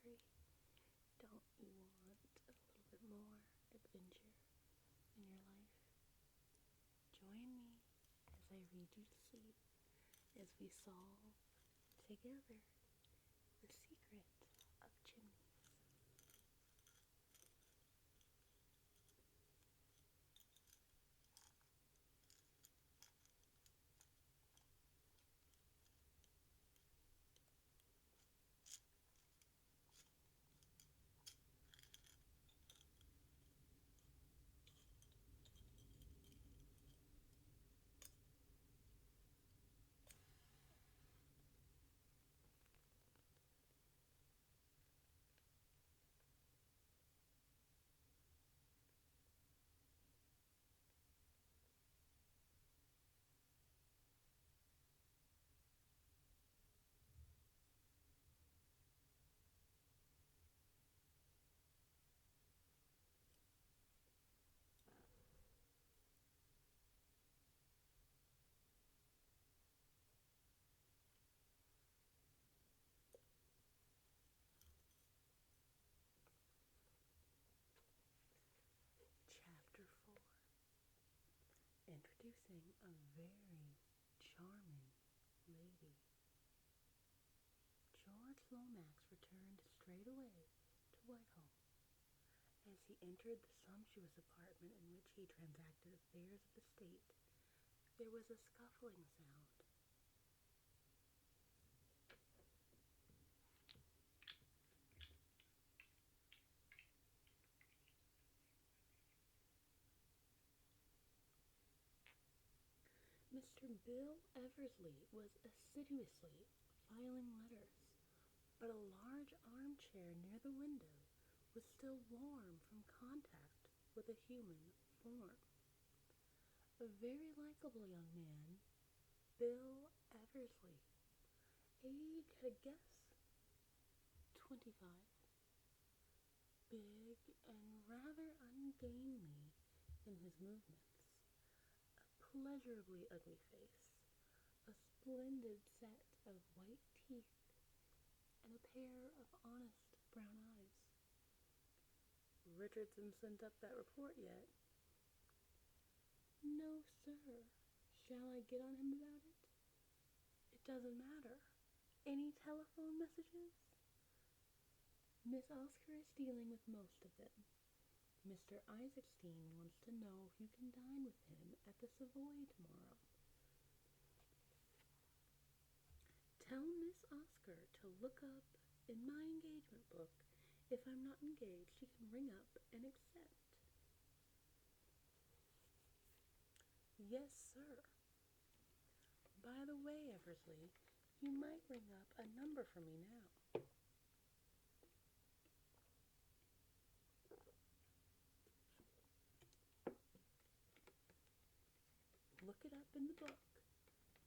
mystery? Don't you want a little bit more adventure in your life? Join me as I read you to sleep, as we solve together the secret of chimneys. Chapter 4. Introducing a very charming lady. George Lomax returned straight away to Whitehall. As he entered the sumptuous apartment in which he transacted affairs of the state, there was a scuffling sound. Mr. Bill Eversley was assiduously filing letters, but a large armchair near the window was still warm from contact with a human form. A very likable young man, Bill Eversley, age at a guess 25, big and rather ungainly in his movements, a pleasurably ugly face, a splendid set of white teeth, and a pair of honest brown eyes. Richardson sent up that report yet? No, sir. Shall I get on him about it? It doesn't matter. Any telephone messages? Miss Oscar is dealing with most of them. Mr. Isaacstein wants to know if you can dine with him at the Savoy tomorrow. Tell Miss Oscar to look up in my engagement book. If I'm not engaged, she can ring up and accept. Yes, sir. By the way, Eversley, you might ring up a number for me now. Look it up in the book.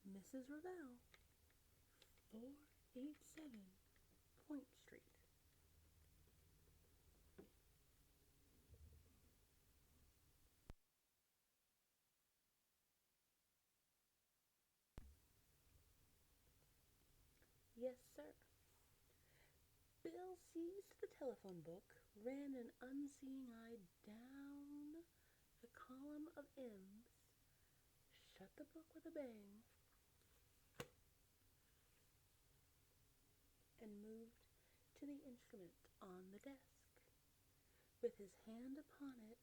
Mrs. Ravel, 487 Point Street. Yes, sir. Bill seized the telephone book, ran an unseeing eye down the column of M's, shut the book with a bang, and moved to the instrument on the desk. With his hand upon it,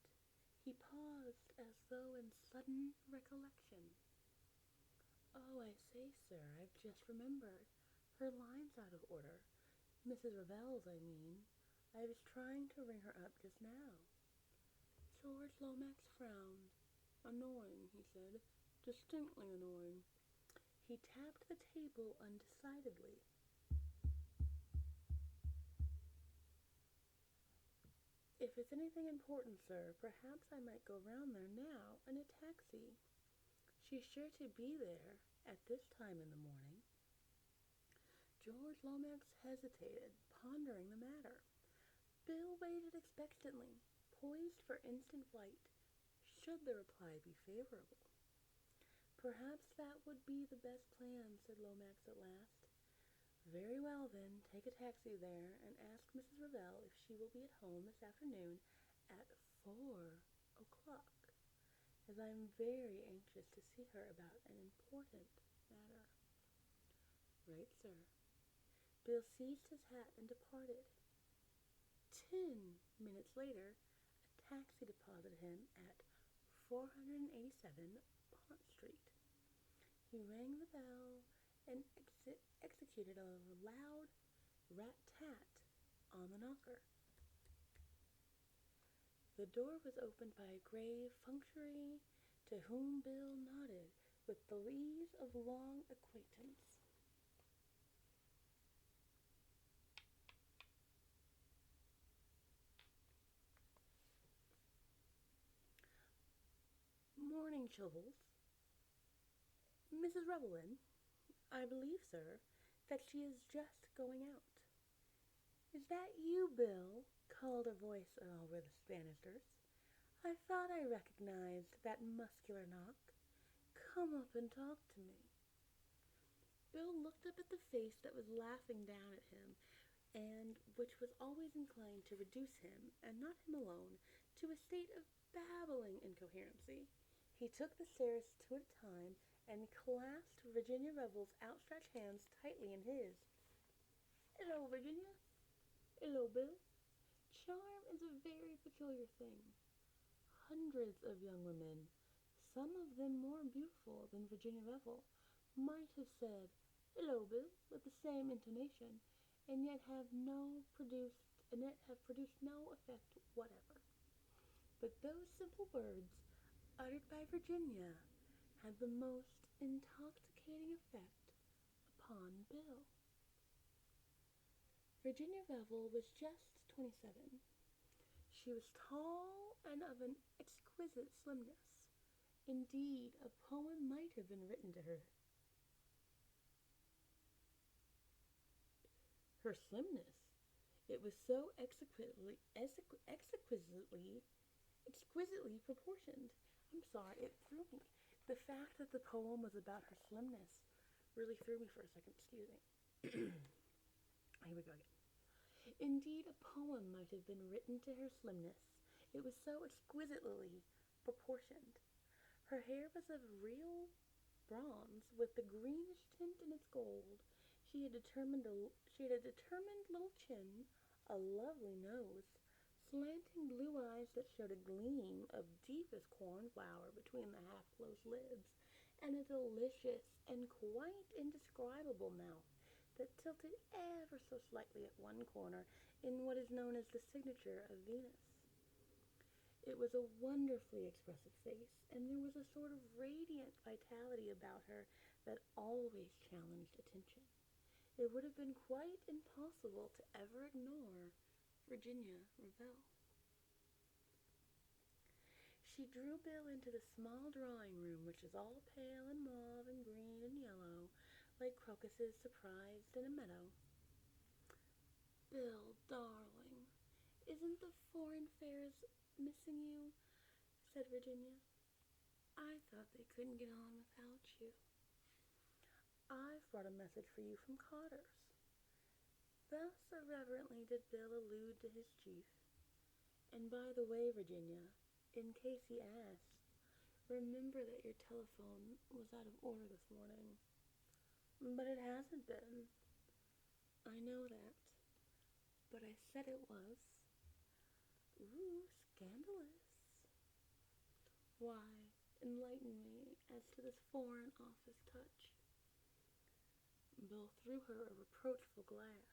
he paused as though in sudden recollection. Oh, I say, sir, I've just remembered. Her line's out of order. Mrs. Ravel's, I mean. I was trying to ring her up just now. George Lomax frowned. Annoying, he said. Distinctly annoying. He tapped the table undecidedly. If it's anything important, sir, perhaps I might go round there now in a taxi. She's sure to be there at this time in the morning. George Lomax hesitated, pondering the matter. Bill waited expectantly, poised for instant flight, should the reply be favorable. Perhaps that would be the best plan, said Lomax at last. Very well, then, take a taxi there and ask Mrs. Revell if she will be at home this afternoon at 4 o'clock, as I am very anxious to see her about an important matter. Right, sir. Bill seized his hat and departed. 10 minutes later, a taxi deposited him at 487 Pont Street. He rang the bell and executed a loud rat-tat on the knocker. The door was opened by a grave functionary to whom Bill nodded with the ease of long acquaintance. Morning, Chilvels. Mrs. Revelin, I believe, sir, that she is just going out. Is that you, Bill? Called a voice over the banisters. I thought I recognized that muscular knock. Come up and talk to me. Bill looked up at the face that was laughing down at him, and which was always inclined to reduce him, and not him alone, to a state of babbling incoherency. He took the stairs two at a time, and clasped Virginia Revel's outstretched hands tightly in his. Hello, Virginia. Hello, Bill. Charm is a very peculiar thing. Hundreds of young women, some of them more beautiful than Virginia Revel, might have said, "Hello, Bill," with the same intonation, and yet have produced no effect whatever. But those simple words, uttered by Virginia, had the most intoxicating effect upon Bill. Virginia Revel was just 27. She was tall and of an exquisite slimness. Indeed, a poem might have been written to her. Her slimness. It was so exquisitely proportioned. I'm sorry, it threw me. The fact that the poem was about her slimness really threw me for a second. Excuse me. Here we go again. Indeed, a poem might have been written to her slimness. It was so exquisitely proportioned. Her hair was of real bronze, with the greenish tint in its gold. She had a determined little chin, a lovely nose, slanting blue eyes that showed a gleam of deepest cornflower between the half-closed lids, and a delicious and quite indescribable mouth that tilted ever so slightly at one corner in what is known as the signature of Venus. It was a wonderfully expressive face, and there was a sort of radiant vitality about her that always challenged attention. It would have been quite impossible to ever ignore Virginia Revel. She drew Bill into the small drawing room, which was all pale and mauve and green and yellow, like crocuses surprised in a meadow. Bill, darling, isn't the foreign fairs missing you? Said Virginia. I thought they couldn't get on without you. I've brought a message for you from Cotter's. Thus irreverently did Bill allude to his chief. And by the way, Virginia, in case he asks, remember that your telephone was out of order this morning. But it hasn't been. I know that. But I said it was. Ooh, scandalous. Why, enlighten me as to this foreign office touch. Bill threw her a reproachful glance.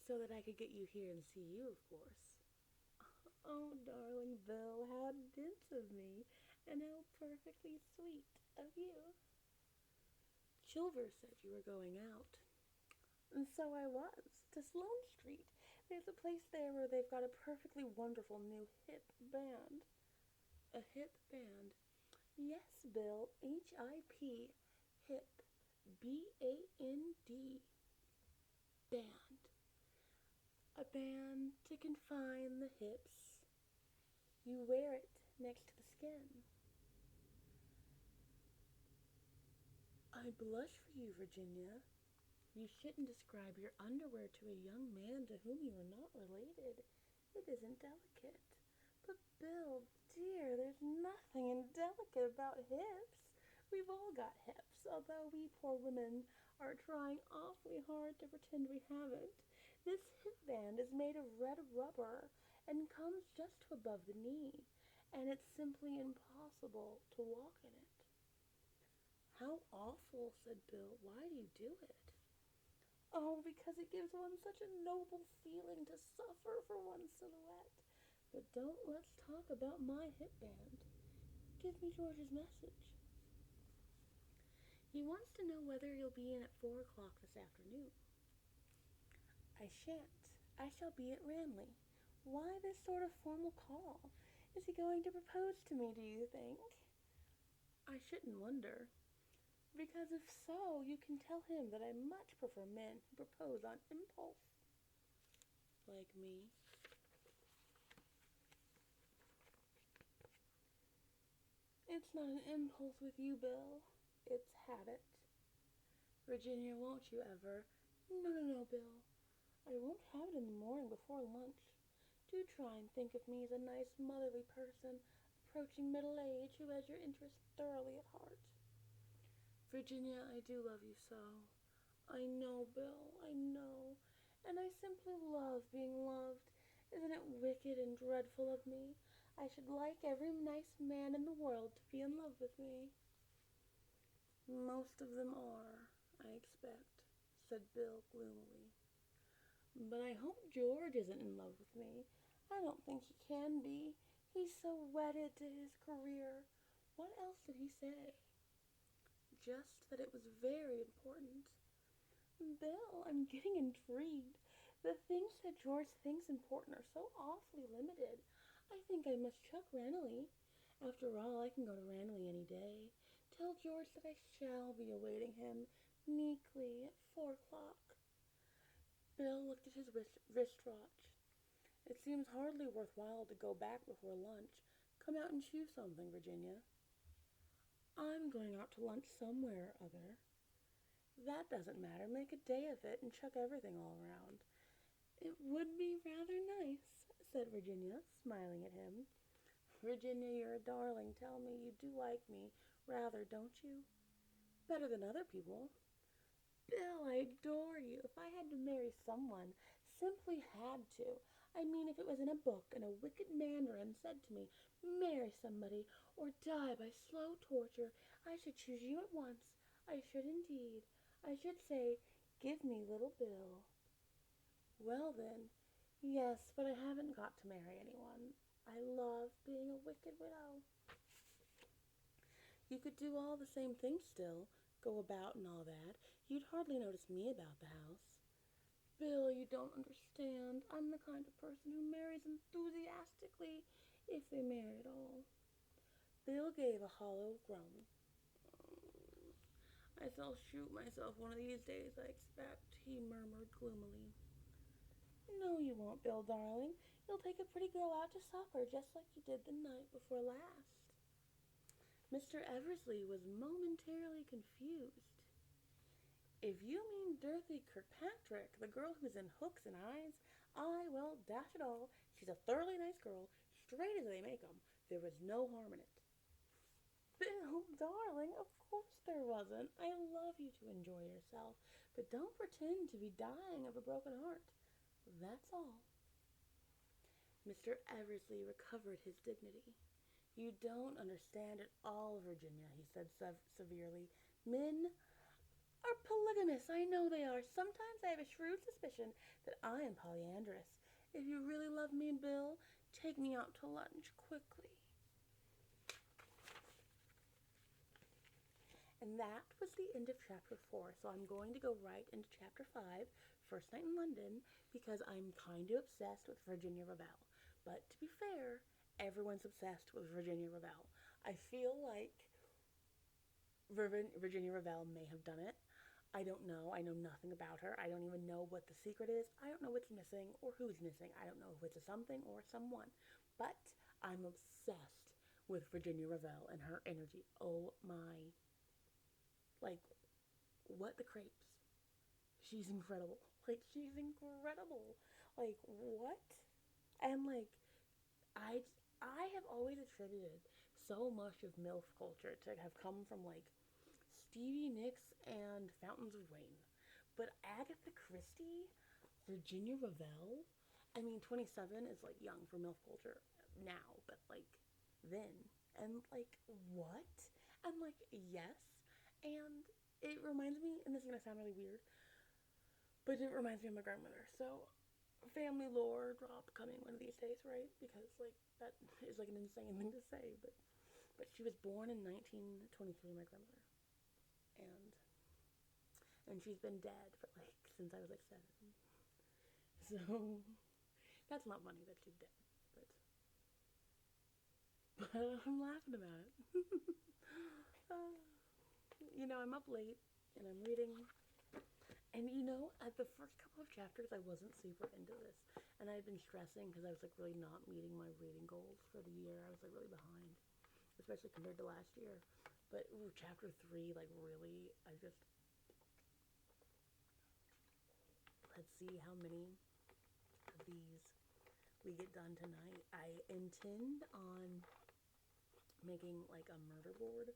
So that I could get you here and see you, of course. Oh, darling Bill, how dense of me, and how perfectly sweet of you. Chilvers said you were going out. And so I was, to Sloane Street. There's a place there where they've got a perfectly wonderful new hip band. A hip band? Yes, Bill, H-I-P, hip, B-A-N-D, band. A band to confine the hips. You wear it next to the skin. I blush for you, Virginia. You shouldn't describe your underwear to a young man to whom you are not related. It isn't delicate. But Bill, dear, there's nothing indelicate about hips. We've all got hips, although we poor women are trying awfully hard to pretend we haven't. This hip band is made of red rubber and comes just to above the knee, and it's simply impossible to walk in it. How awful, said Bill. Why do you do it? Oh, because it gives one such a noble feeling to suffer for one's silhouette. But don't let's talk about my hip band. Give me George's message. He wants to know whether you'll be in at 4 o'clock this afternoon. I shan't. I shall be at Ranley. Why this sort of formal call? Is he going to propose to me, do you think? I shouldn't wonder. Because if so, you can tell him that I much prefer men who propose on impulse. Like me. It's not an impulse with you, Bill. It's habit. Virginia, won't you ever? No, Bill. I won't have it in the morning before lunch. Do try and think of me as a nice motherly person approaching middle age who has your interests thoroughly at heart. Virginia, I do love you so. I know, Bill, I know. And I simply love being loved. Isn't it wicked and dreadful of me? I should like every nice man in the world to be in love with me. Most of them are, I expect, said Bill gloomily. But I hope George isn't in love with me. I don't think he can be. He's so wedded to his career. What else did he say? Just that it was very important. Bill, I'm getting intrigued. The things that George thinks important are so awfully limited. I think I must chuck Ranelagh. After all, I can go to Ranelagh any day. Tell George that I shall be awaiting him meekly at 4 o'clock. Bill looked at his wristwatch. It seems hardly worthwhile to go back before lunch. Come out and choose something, Virginia. I'm going out to lunch somewhere or other. That doesn't matter. Make a day of it and chuck everything all around. It would be rather nice, said Virginia, smiling at him. Virginia, you're a darling. Tell me you do like me, rather, don't you? Better than other people. Bill, I adore you. If I had to marry someone, simply had to. I mean, if it was in a book and a wicked mandarin said to me, marry somebody or die by slow torture, I should choose you at once. I should indeed. I should say, give me little Bill. Well then, yes, but I haven't got to marry anyone. I love being a wicked widow. You could do all the same things still, go about and all that. You'd hardly notice me about the house. Bill, you don't understand. I'm the kind of person who marries enthusiastically, if they marry at all. Bill gave a hollow groan. I shall shoot myself one of these days, I expect, he murmured gloomily. No, you won't, Bill, darling. You'll take a pretty girl out to supper, just like you did the night before last. Mr. Eversley was momentarily confused. If you mean Dorothy Kirkpatrick, the girl who's in Hooks and Eyes, well, dash it all, she's a thoroughly nice girl, straight as they make 'em. There was no harm in it. Bill, darling, of course there wasn't. I love you to enjoy yourself, but don't pretend to be dying of a broken heart. That's all. Mr. Eversley recovered his dignity. You don't understand at all, Virginia, he said severely. Men are polygamous. I know they are. Sometimes I have a shrewd suspicion that I am polyandrous. If you really love me, Bill, take me out to lunch quickly. And that was the end of chapter 4. So I'm going to go right into chapter 5, First Night in London, because I'm kind of obsessed with Virginia Revel. But to be fair, everyone's obsessed with Virginia Revel. I feel like Virginia Revel may have done it. I don't know. I know nothing about her. I don't even know what the secret is. I don't know what's missing or who's missing. I don't know if it's a something or someone. But I'm obsessed with Virginia Revel and her energy. Oh my. Like, what the crepes? She's incredible. Like, she's incredible. Like, what? And, like, I, I have always attributed so much of MILF culture to have come from, like, Stevie Nicks and Fountains of Wayne. But Agatha Christie, Virginia Revelle, I mean, 27 is, like, young for MILF culture now, but, like, then. And, like, what? And, like, yes. And it reminds me, and this is going to sound really weird, but it reminds me of my grandmother. So, family lore drop coming one of these days, right? Because, like, that is, like, an insane thing to say, but she was born in 1923, my grandmother. And she's been dead for, like, since I was, like, 7. So, that's not funny that she's dead, but I'm laughing about it. You know, I'm up late, and I'm reading, and you know, at the first couple of chapters, I wasn't super into this, and I'd been stressing, because I was, like, really not meeting my reading goals for the year. I was, like, really behind, especially compared to last year, but chapter 3, like, really, let's see how many of these we get done tonight. I intend on making, like, a murder board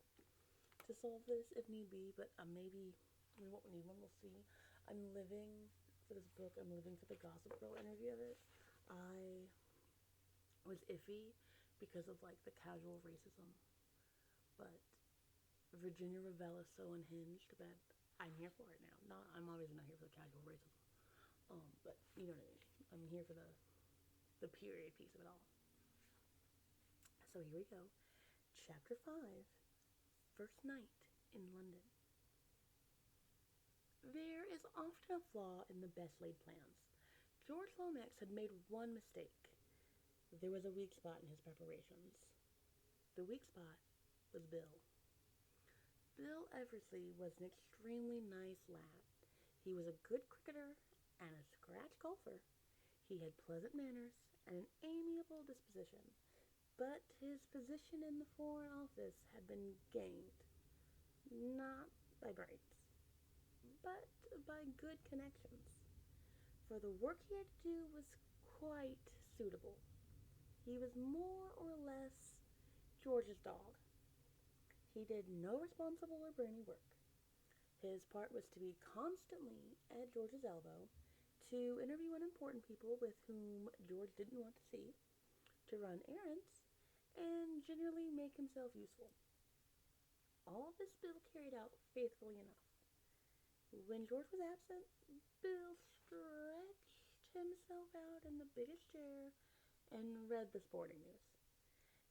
to solve this if need be, but maybe we won't need one. We'll see. I'm living for this book. I'm living for the Gossip Girl interview of it. I was iffy because of, like, the casual racism, but Virginia Revelle is so unhinged that I'm here for it now. I'm obviously not here for the casual racism, but you know what I mean. I'm here for the period piece of it all. So here we go. Chapter 5, First Night in London. There is often a flaw in the best laid plans. George Lomax had made one mistake. There was a weak spot in his preparations. The weak spot was Bill. Bill Eversley was an extremely nice lad. He was a good cricketer and a scratch golfer. He had pleasant manners and an amiable disposition, but his position in the Foreign Office had been gained, not by brains, but by good connections, for the work he had to do was quite suitable. He was more or less George's dog. He did no responsible or brainy work. His part was to be constantly at George's elbow, to interview unimportant people with whom George didn't want to see, to run errands, and generally make himself useful. All this Bill carried out faithfully enough. When George was absent, Bill stretched himself out in the biggest chair and read the sporting news.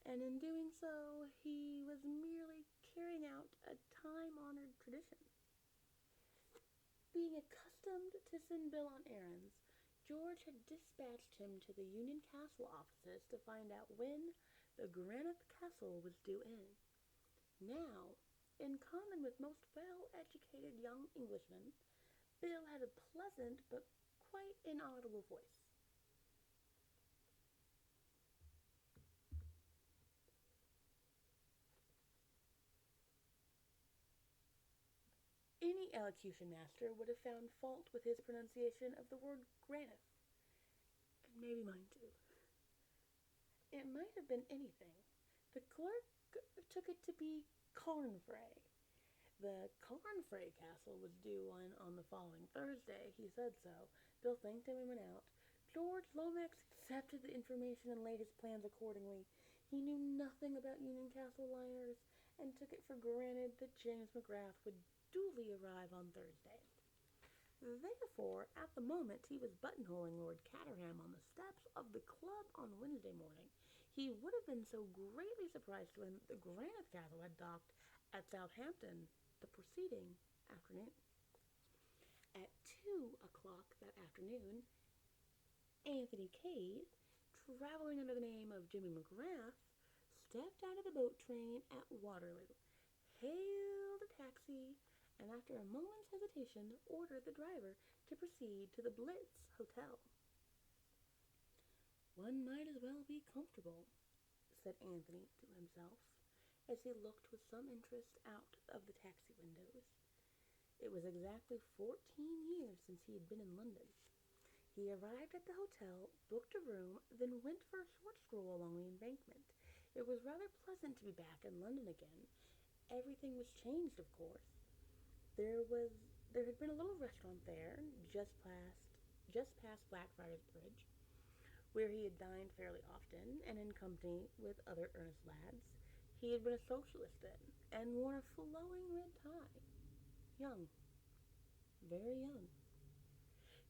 And in doing so, he was merely carrying out a time-honored tradition. Being accustomed to send Bill on errands, George had dispatched him to the Union Castle offices to find out when the Granite Castle was due in. Now, in common with most well-educated young Englishmen, Bill had a pleasant but quite inaudible voice. Any elocution master would have found fault with his pronunciation of the word granite, and maybe mine too. It might have been anything. The clerk took it to be Carnfray. The Carnfray Castle was due on the following Thursday. He said so. Bill thanked him and went out. George Lomax accepted the information and laid his plans accordingly. He knew nothing about Union Castle liners and took it for granted that James McGrath would duly arrive on Thursday. Therefore, at the moment he was buttonholing Lord Caterham on the steps of the club on Wednesday morning, he would have been so greatly surprised to learn that the Granite Castle had docked at Southampton the preceding afternoon. At 2 o'clock that afternoon, Anthony Cade, traveling under the name of Jimmy McGrath, stepped out of the boat train at Waterloo, hailed a taxi, and after a moment's hesitation, ordered the driver to proceed to the Blitz Hotel. "One might as well be comfortable," said Anthony to himself, as he looked with some interest out of the taxi windows. It was exactly 14 years since he had been in London. He arrived at the hotel, booked a room, then went for a short stroll along the embankment. It was rather pleasant to be back in London again. Everything was changed, of course. There had been a little restaurant there, just past Blackfriars Bridge, where he had dined fairly often, and in company with other earnest lads. He had been a socialist then, and worn a flowing red tie. Young, very young.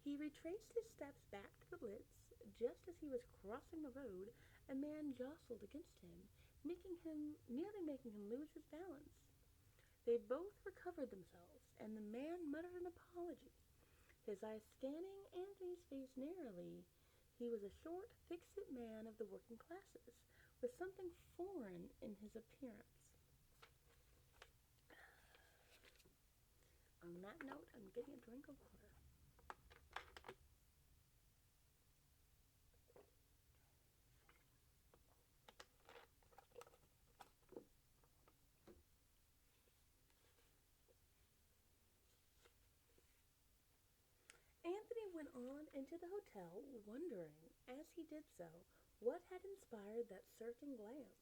He retraced his steps back to the Blitz. Just as he was crossing the road, a man jostled against him, nearly making him lose his balance. They both recovered themselves, and the man muttered an apology, his eyes scanning Anthony's face narrowly. He was a short, thick-set man of the working classes, with something foreign in his appearance. On that note, I'm getting a drink of water. Anthony went on into the hotel, wondering, as he did so, what had inspired that searching glance.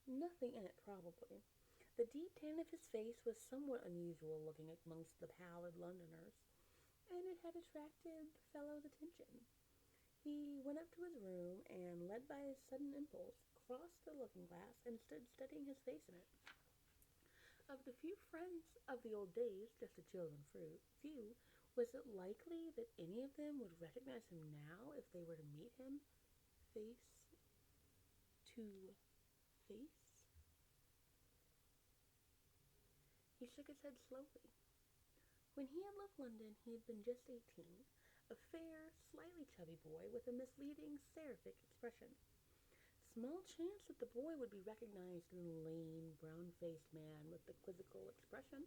Nothing in it, probably. The deep tan of his face was somewhat unusual looking amongst the pallid Londoners, and it had attracted the fellow's attention. He went up to his room and, led by a sudden impulse, crossed the looking glass and stood studying his face in it. Of the few friends of the old days, just a chosen few, was it likely that any of them would recognize him now if they were to meet him face to face? He shook his head slowly. When he had left London, he had been just 18, a fair, slightly chubby boy with a misleading, seraphic expression. Small chance that the boy would be recognized in the lean, brown-faced man with the quizzical expression.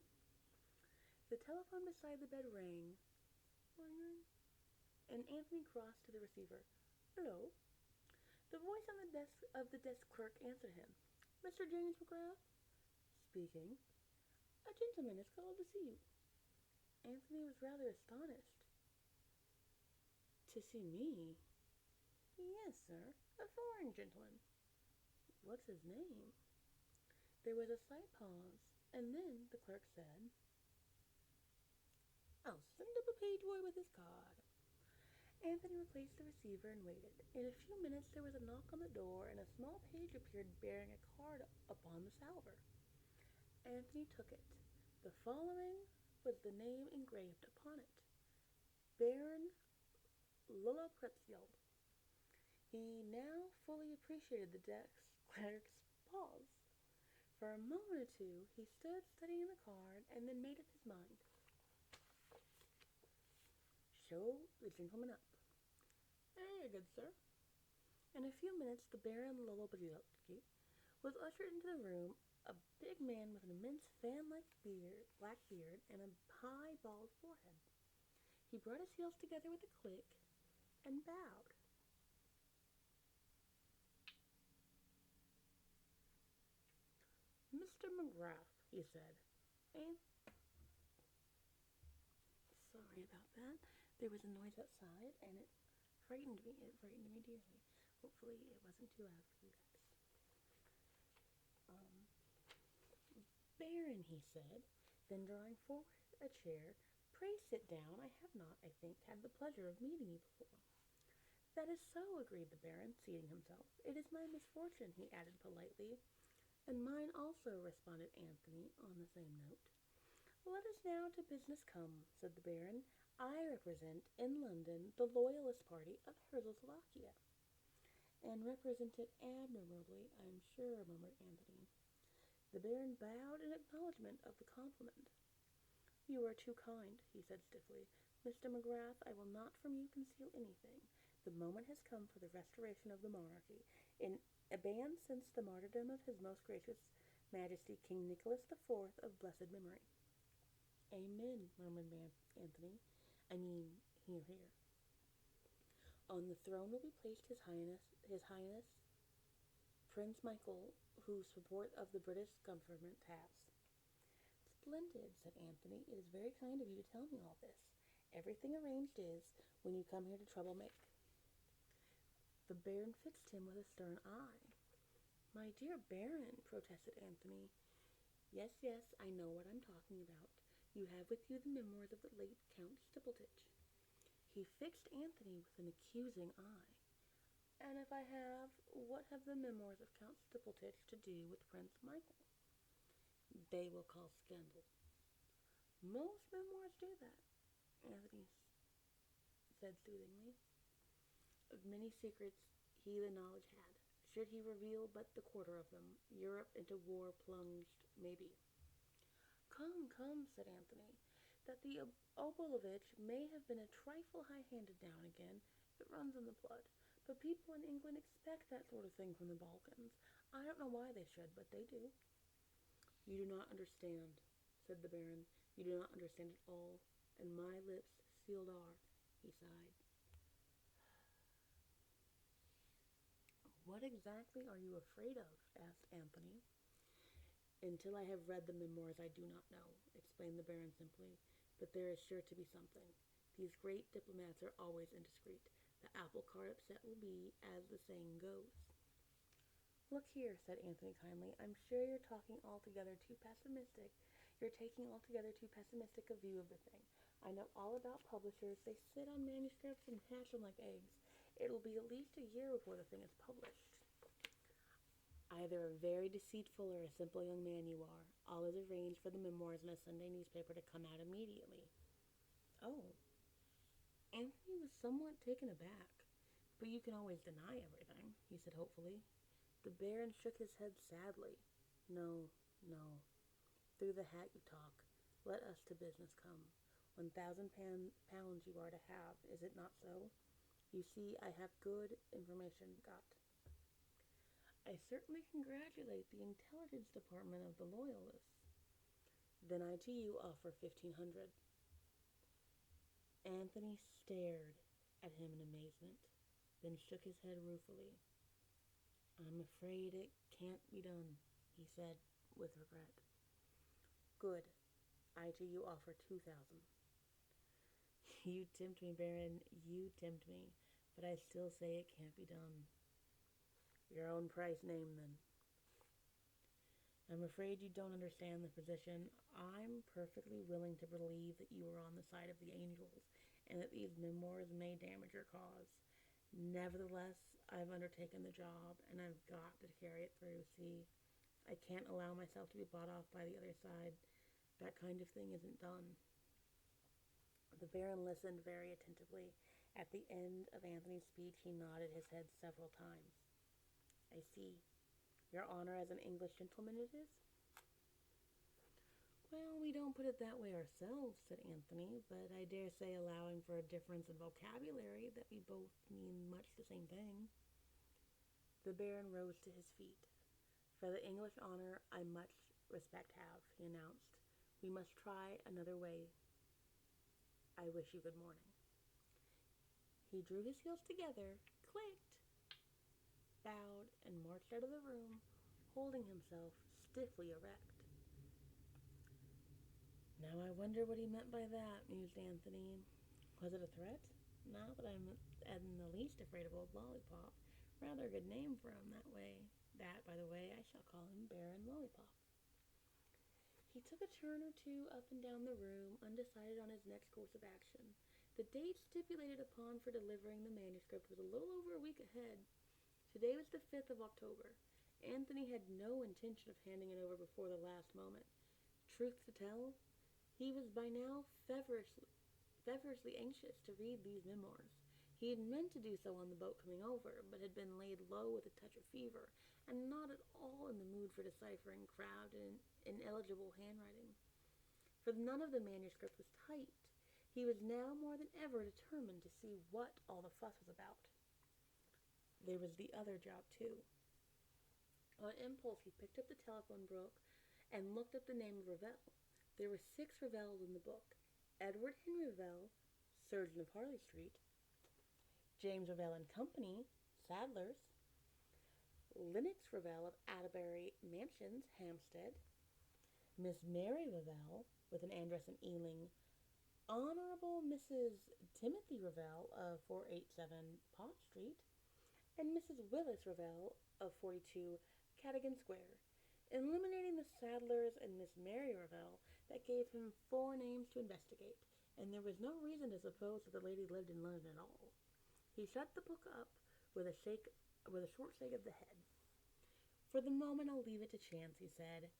The telephone beside the bed rang. Ring, ring. And Anthony crossed to the receiver. Hello. The voice on the desk clerk answered him. Mr. James McGrath? Speaking. A gentleman has called to see you. Anthony was rather astonished. To see me? Yes, sir. A foreign gentleman. What's his name? There was a slight pause, and then the clerk said, I'll send up a page boy with his card. Anthony replaced the receiver and waited. In a few minutes there was a knock on the door, and a small page appeared bearing a card upon the salver. Anthony took it. The following was the name engraved upon it. Baron Lillopretzeld. He now fully appreciated the desk clerk's pause. For a moment or two he stood studying the card, and then made up his mind. Show the gentleman up. Very good, sir. In a few minutes the Baron Lillopretzeld was ushered into the room, a big man with an immense fan-like black beard, and a high, bald forehead. He brought his heels together with a click and bowed. Mr. McGrath, he said. Eh? Sorry about that. There was a noise outside, and it frightened me. It frightened me dearly. Hopefully it wasn't too loud for you guys. Baron, he said, then drawing forward a chair, pray sit down. I have not, I think, had the pleasure of meeting you before. That is so, agreed the Baron, seating himself. It is my misfortune, he added politely. And mine also, responded Anthony on the same note. Let us now to business come, said the Baron. I represent, in London, the Loyalist party of Czechoslovakia. And represent it admirably, I am sure, murmured Anthony. The Baron bowed in acknowledgment of the compliment. You are too kind, he said stiffly. Mr. McGrath, I will not from you conceal anything. The moment has come for the restoration of the monarchy, in abeyance since the martyrdom of his most gracious Majesty King Nicholas IV of blessed memory. Amen, murmured Anthony. I mean, hear, hear. On the throne will be placed His Highness Prince Michael, whose support of the British government has. Splendid, said Anthony. It is very kind of you to tell me all this. Everything arranged is, when you come here to trouble make. The Baron fixed him with a stern eye. My dear Baron, protested Anthony. Yes, yes, I know what I'm talking about. You have with you the memoirs of the late Count Stipletich. He fixed Anthony with an accusing eye. And if I have, what have the memoirs of Count Stipletich to do with Prince Michael? They will cause scandal. Most memoirs do that, Anthony said soothingly. Of many secrets he the knowledge had. Should he reveal but the quarter of them, Europe into war plunged, maybe. Come, said Anthony. That the Obolovitch may have been a trifle high-handed now and again, it runs in the blood. But people in England expect that sort of thing from the Balkans. I don't know why they should, but they do. You do not understand, said the Baron. You do not understand at all, and my lips sealed are, he sighed. What exactly are you afraid of? Asked Anthony. Until I have read the memoirs, I do not know, explained the Baron simply, but there is sure to be something. These great diplomats are always indiscreet. The apple cart upset will be, as the saying goes. Look here, said Anthony kindly, I'm sure you're talking altogether too pessimistic. You're taking altogether too pessimistic a view of the thing. I know all about publishers. They sit on manuscripts and hash them like eggs. It'll be at least a year before the thing is published. Either a very deceitful or a simple young man you are. All is arranged for the memoirs in a Sunday newspaper to come out immediately. Oh. Anthony was somewhat taken aback. But you can always deny everything, he said hopefully. The Baron shook his head sadly. No. Through the hat you talk. Let us to business come. 1,000 pounds you are to have, is it not so? You see, I have good information got. I certainly congratulate the intelligence department of the Loyalists. Then I to you offer 1,500. Anthony stared at him in amazement, then shook his head ruefully. I'm afraid it can't be done, he said with regret. Good. I to you offer 2,000. You tempt me, Baron, you tempt me, but I still say it can't be done. Your own price name, then. I'm afraid you don't understand the position. I'm perfectly willing to believe that you are on the side of the angels, and that these memoirs may damage your cause. Nevertheless, I've undertaken the job, and I've got to carry it through. See, I can't allow myself to be bought off by the other side. That kind of thing isn't done. The Baron listened very attentively. At the end of Anthony's speech, he nodded his head several times. I see. Your honor as an English gentleman it is? Well, we don't put it that way ourselves, said Anthony, but I dare say, allowing for a difference in vocabulary, that we both mean much the same thing. The Baron rose to his feet. For the English honor I much respect have, he announced. We must try another way. I wish you good morning. He drew his heels together, clicked, bowed, and marched out of the room, holding himself stiffly erect. Now I wonder what he meant by that, mused Anthony. Was it a threat? Not that I'm in the least afraid of old Lollipop. Rather a good name for him that way. That, by the way, I shall call him Baron Lollipop. He took a turn or two up and down the room, undecided on his next course of action. The date stipulated upon for delivering the manuscript was a little over a week ahead. Today was the 5th of October. Anthony had no intention of handing it over before the last moment. Truth to tell, he was by now feverishly anxious to read these memoirs. He had meant to do so on the boat coming over, but had been laid low with a touch of fever, and not at all in the mood for deciphering crabbed and ineligible handwriting. For none of the manuscript was typed. He was now more than ever determined to see what all the fuss was about. There was the other job, too. On impulse, he picked up the telephone book and looked up the name of Revell. There were 6 Revells in the book. Edward Henry Revell, surgeon of Harley Street. James Revell and Company, saddlers. Lennox Revell of Atterbury Mansions, Hampstead. Miss Mary Revell, with an address in Ealing, Honorable Mrs. Timothy Revell of 487 Pott Street, and Mrs. Willis Revell of 42 Cadogan Square, eliminating the Sadlers and Miss Mary Revell that gave him 4 names to investigate, and there was no reason to suppose that the lady lived in London at all. He shut the book up with a short shake of the head. For the moment I'll leave it to chance, he said.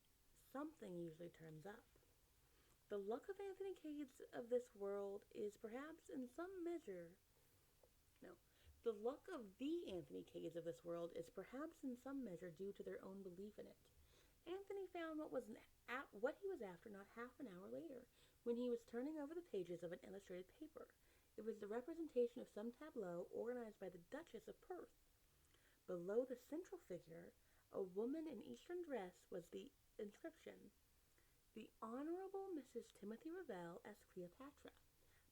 Something usually turns up. The luck of Anthony Cades of this world is perhaps in some measure... No. The luck of the Anthony Cades of this world is perhaps in some measure due to their own belief in it. Anthony found what he was after not half an hour later, when he was turning over the pages of an illustrated paper. It was the representation of some tableau organized by the Duchess of Perth. Below the central figure, a woman in Eastern dress, was the inscription, "The Honorable Mrs. Timothy Revell as Cleopatra.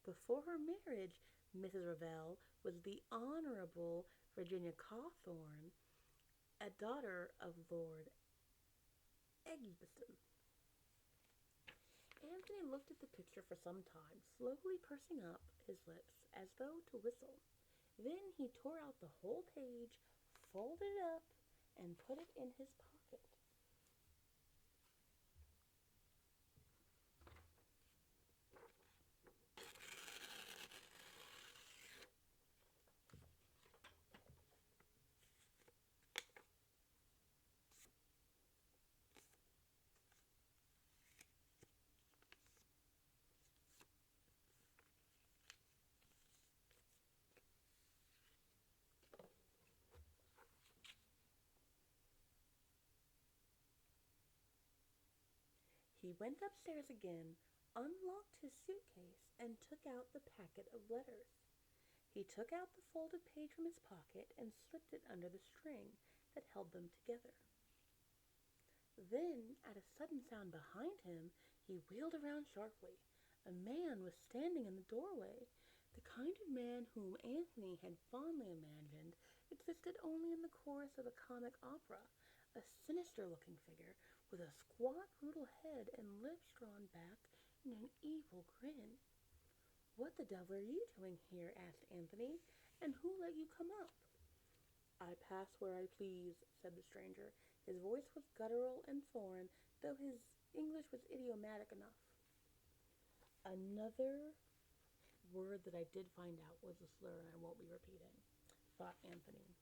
Before her marriage, Mrs. Revell was the Honorable Virginia Cawthorne, a daughter of Lord Egleston." Anthony looked at the picture for some time, slowly pursing up his lips as though to whistle. Then he tore out the whole page, folded it up, and put it in his pocket. He went upstairs again, unlocked his suitcase, and took out the packet of letters. He took out the folded page from his pocket and slipped it under the string that held them together. Then, at a sudden sound behind him, he wheeled around sharply. A man was standing in the doorway, the kind of man whom Anthony had fondly imagined existed only in the chorus of a comic opera, a sinister-looking figure with a squat, brutal head and lips drawn back in an evil grin. "What the devil are you doing here?" asked Anthony, "and who let you come up?" "I pass where I please," said the stranger. His voice was guttural and foreign, though his English was idiomatic enough. Another word that I did find out was a slur, and I won't be repeating, thought Anthony.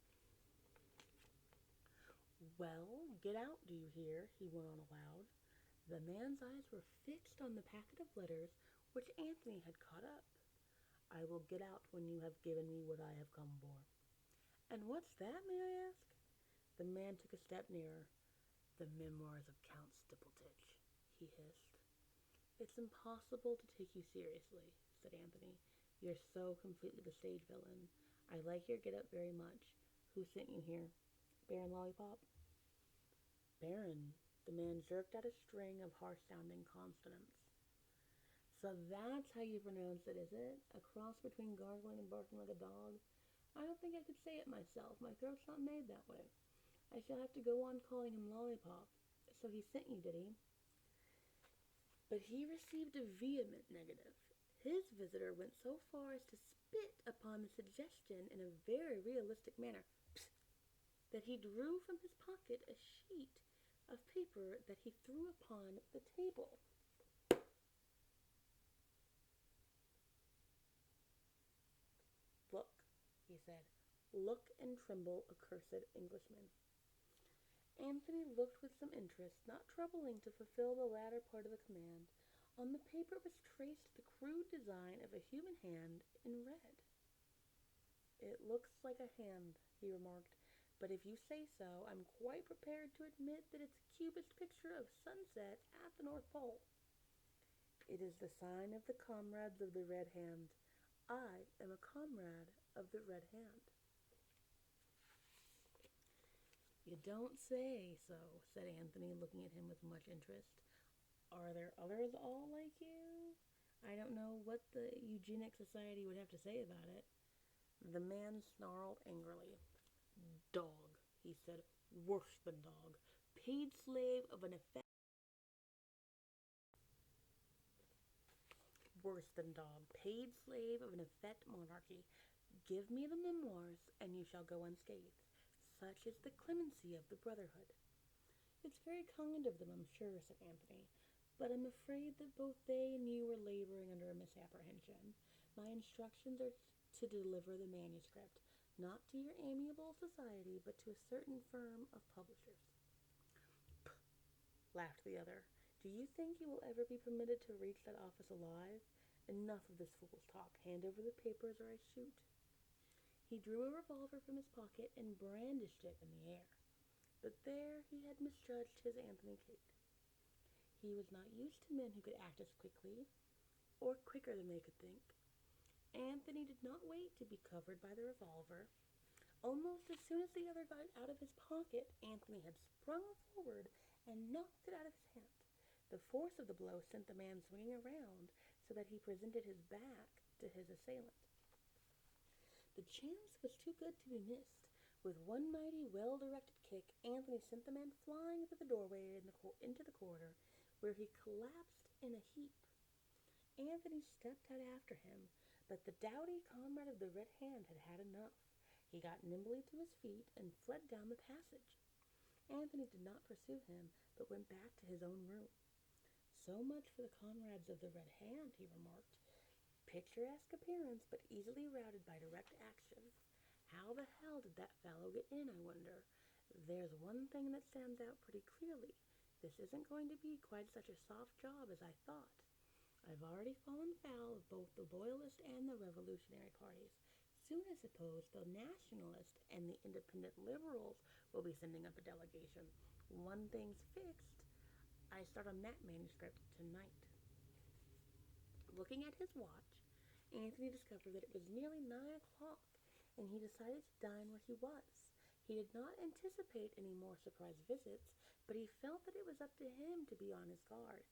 "Well, get out, do you hear?" he went on aloud. The man's eyes were fixed on the packet of letters which Anthony had caught up. "I will get out when you have given me what I have come for." "And what's that, may I ask?" The man took a step nearer. "The memoirs of Count Stipletich," he hissed. "It's impossible to take you seriously," said Anthony. "You're so completely the stage villain. I like your get-up very much. Who sent you here? Baron Lollipop?" "Baron?" The man jerked out a string of harsh-sounding consonants. "So that's how you pronounce it, is it? A cross between gargling and barking like a dog? I don't think I could say it myself. My throat's not made that way. I shall have to go on calling him Lollipop. So he sent you, did he?" But he received a vehement negative. His visitor went so far as to spit upon the suggestion in a very realistic manner. Psst! That he drew from his pocket a sheet of paper that he threw upon the table. "Look," he said. "Look and tremble, accursed Englishman." Anthony looked with some interest, not troubling to fulfill the latter part of the command. On the paper was traced the crude design of a human hand in red. "It looks like a hand," he remarked, "but if you say so, I'm quite prepared to admit that it's a cubist picture of sunset at the North Pole." "It is the sign of the comrades of the Red Hand. I am a comrade of the Red Hand." "You don't say so," said Anthony, looking at him with much interest. "Are there others all like you? I don't know what the Eugenic Society would have to say about it." The man snarled angrily. "Dog," he said, "worse than dog. Paid slave of an worse than dog, paid slave of an effete monarchy. Give me the memoirs, and you shall go unscathed. Such is the clemency of the Brotherhood." "It's very kind of them, I'm sure," said Anthony, "but I'm afraid that both they and you are laboring under a misapprehension. My instructions are to deliver the manuscript, not to your amiable society, but to a certain firm of publishers." "Pah," laughed the other. "Do you think you will ever be permitted to reach that office alive? Enough of this fool's talk. Hand over the papers or I shoot." He drew a revolver from his pocket and brandished it in the air. But there he had misjudged his Anthony Kate. He was not used to men who could act as quickly, or quicker than they could think. Anthony did not wait to be covered by the revolver. Almost as soon as the other got it out of his pocket, Anthony had sprung forward and knocked it out of his hand. The force of the blow sent the man swinging around so that he presented his back to his assailant. The chance was too good to be missed. With one mighty, well-directed kick, Anthony sent the man flying through the doorway into the corridor, where he collapsed in a heap. Anthony stepped out after him, but the doughty comrade of the red hand had had enough. He got nimbly to his feet and fled down the passage. Anthony did not pursue him, but went back to his own room. "So much for the comrades of the red hand," he remarked. "Picturesque appearance, but easily routed by direct action. How the hell did that fellow get in, I wonder? There's one thing that stands out pretty clearly. This isn't going to be quite such a soft job as I thought. I've already fallen foul of both the Loyalist and the Revolutionary parties. Soon, I suppose, the Nationalist and the Independent Liberals will be sending up a delegation. One thing's fixed. I start on that manuscript tonight." Looking at his watch, Anthony discovered that it was nearly 9 o'clock, and he decided to dine where he was. He did not anticipate any more surprise visits, but he felt that it was up to him to be on his guard.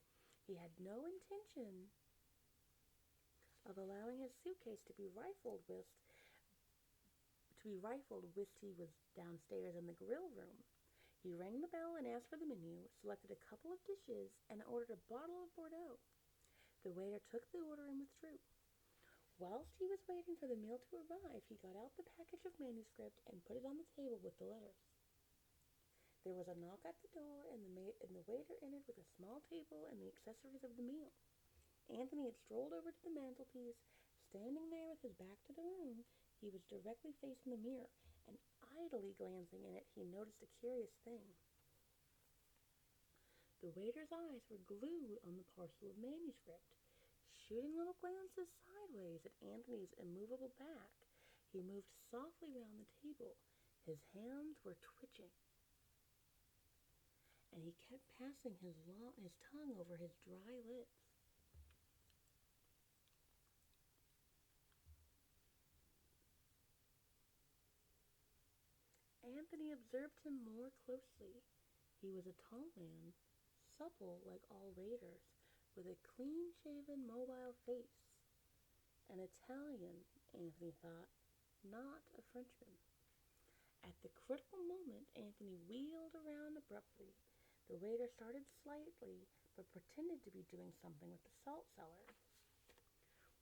He had no intention of allowing his suitcase to be rifled whilst he was downstairs in the grill room. He rang the bell and asked for the menu, selected a couple of dishes, and ordered a bottle of Bordeaux. The waiter took the order and withdrew. Whilst he was waiting for the meal to arrive, he got out the package of manuscript and put it on the table with the letters. There was a knock at the door, and the waiter entered with a small table and the accessories of the meal. Anthony had strolled over to the mantelpiece. Standing there with his back to the room, he was directly facing the mirror, and idly glancing in it, he noticed a curious thing. The waiter's eyes were glued on the parcel of manuscript. Shooting little glances sideways at Anthony's immovable back, he moved softly round the table. His hands were twitching, and he kept passing his tongue over his dry lips. Anthony observed him more closely. He was a tall man, supple like all waiters, with a clean-shaven, mobile face. An Italian, Anthony thought, not a Frenchman. At the critical moment, Anthony wheeled around abruptly. The waiter started slightly, but pretended to be doing something with the salt cellar.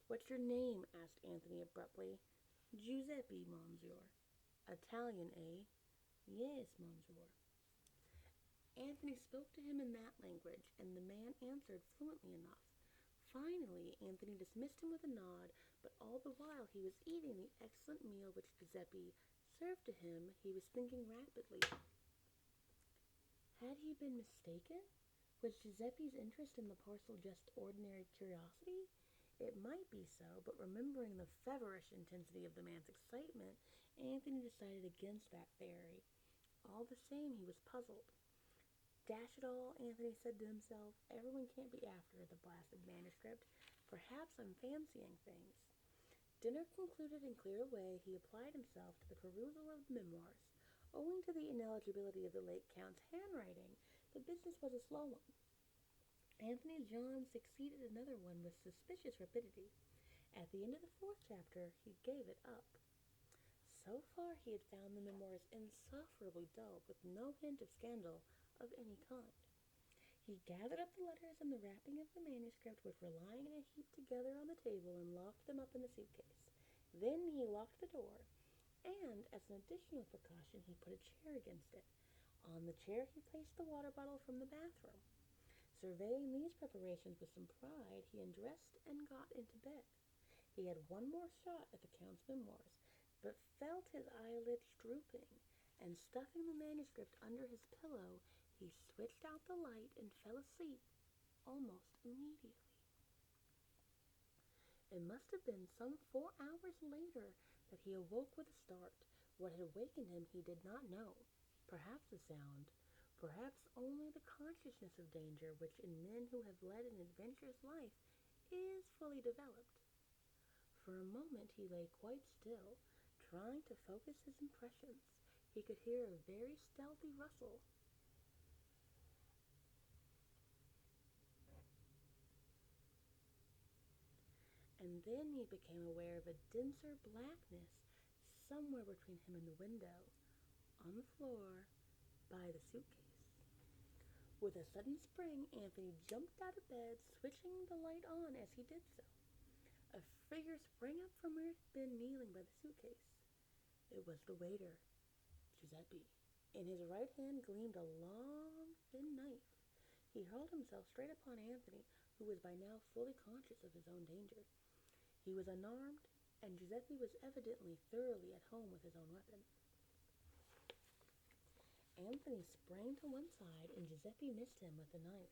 "What's your name?" asked Anthony abruptly. "Giuseppe, monsieur." "Italian, eh?" "Yes, monsieur." Anthony spoke to him in that language, and the man answered fluently enough. Finally, Anthony dismissed him with a nod, but all the while he was eating the excellent meal which Giuseppe served to him, he was thinking rapidly. Had he been mistaken? Was Giuseppe's interest in the parcel just ordinary curiosity? It might be so, but remembering the feverish intensity of the man's excitement, Anthony decided against that theory. All the same, he was puzzled. "Dash it all," Anthony said to himself, "everyone can't be after the blasted manuscript. Perhaps I'm fancying things." Dinner concluded and cleared away, he applied himself to the perusal of the memoirs. Owing to the ineligibility of the late Count's handwriting, the business was a slow one. Anthony John succeeded another one with suspicious rapidity. At the end of the 4th chapter, he gave it up. So far, he had found the memoirs insufferably dull, with no hint of scandal of any kind. He gathered up the letters and the wrapping of the manuscript, which were lying in a heap together on the table, and locked them up in the suitcase. Then he locked the door, and, as an additional precaution, he put a chair against it. On the chair he placed the water bottle from the bathroom. Surveying these preparations with some pride, he undressed and got into bed. He had one more shot at the Count's memoirs, but felt his eyelids drooping, and stuffing the manuscript under his pillow, he switched out the light and fell asleep almost immediately. It must have been some 4 hours later that he awoke with a start. What had awakened him he did not know. Perhaps a sound, perhaps only the consciousness of danger, which in men who have led an adventurous life is fully developed. For a moment he lay quite still, trying to focus his impressions. He could hear a very stealthy rustle. And then he became aware of a denser blackness somewhere between him and the window, on the floor, by the suitcase. With a sudden spring, Anthony jumped out of bed, switching the light on as he did so. A figure sprang up from where it had been kneeling by the suitcase. It was the waiter, Giuseppe. In his right hand gleamed a long, thin knife. He hurled himself straight upon Anthony, who was by now fully conscious of his own danger. He was unarmed, and Giuseppe was evidently thoroughly at home with his own weapon. Anthony sprang to one side, and Giuseppe missed him with the knife.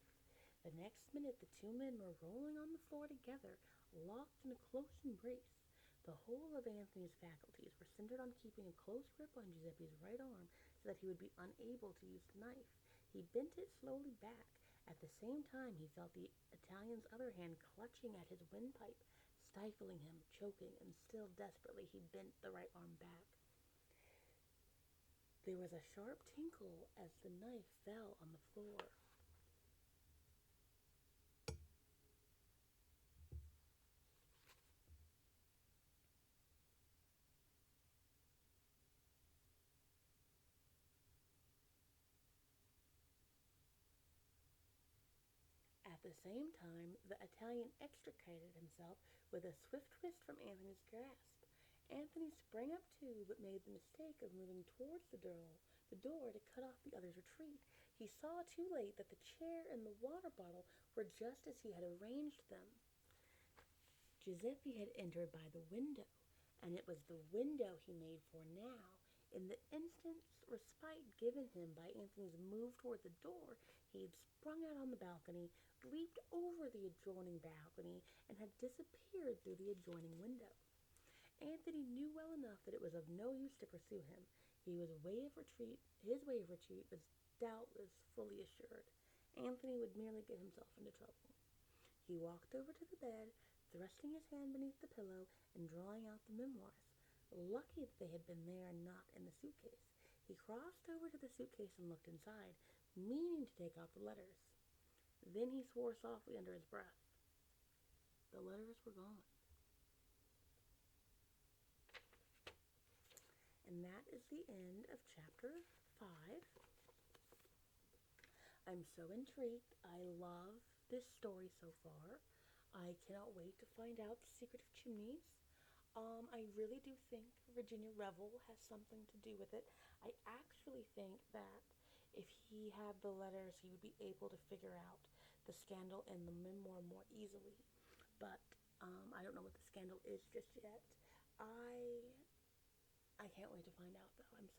The next minute, the two men were rolling on the floor together, locked in a close embrace. The whole of Anthony's faculties were centered on keeping a close grip on Giuseppe's right arm so that he would be unable to use the knife. He bent it slowly back. At the same time, he felt the Italian's other hand clutching at his windpipe, stifling him, choking, and still desperately he bent the right arm back. There was a sharp tinkle as the knife fell on the floor. At the same time, the Italian extricated himself with a swift twist from Anthony's grasp. Anthony sprang up too, but made the mistake of moving towards the door to cut off the other's retreat. He saw too late that the chair and the water bottle were just as he had arranged them. Giuseppe had entered by the window, and it was the window he made for now. In the instant's respite given him by Anthony's move toward the door, he had sprung out on the balcony, leaped over the adjoining balcony, and had disappeared through the adjoining window. Anthony knew well enough that it was of no use to pursue him. His way of retreat was doubtless fully assured. Anthony would merely get himself into trouble. He walked over to the bed, thrusting his hand beneath the pillow and drawing out the memoirs. Lucky that they had been there and not in the suitcase. He crossed over to the suitcase and looked inside, meaning to take out the letters. Then he swore softly under his breath. The letters were gone. And that is the end of chapter 5. I'm so intrigued. I love this story so far. I cannot wait to find out the secret of chimneys. I really do think Virginia Revel has something to do with it. I actually think that if he had the letters, he would be able to figure out the scandal and the memoir more easily. But I don't know what the scandal is just yet. I can't wait to find out, though. I'm so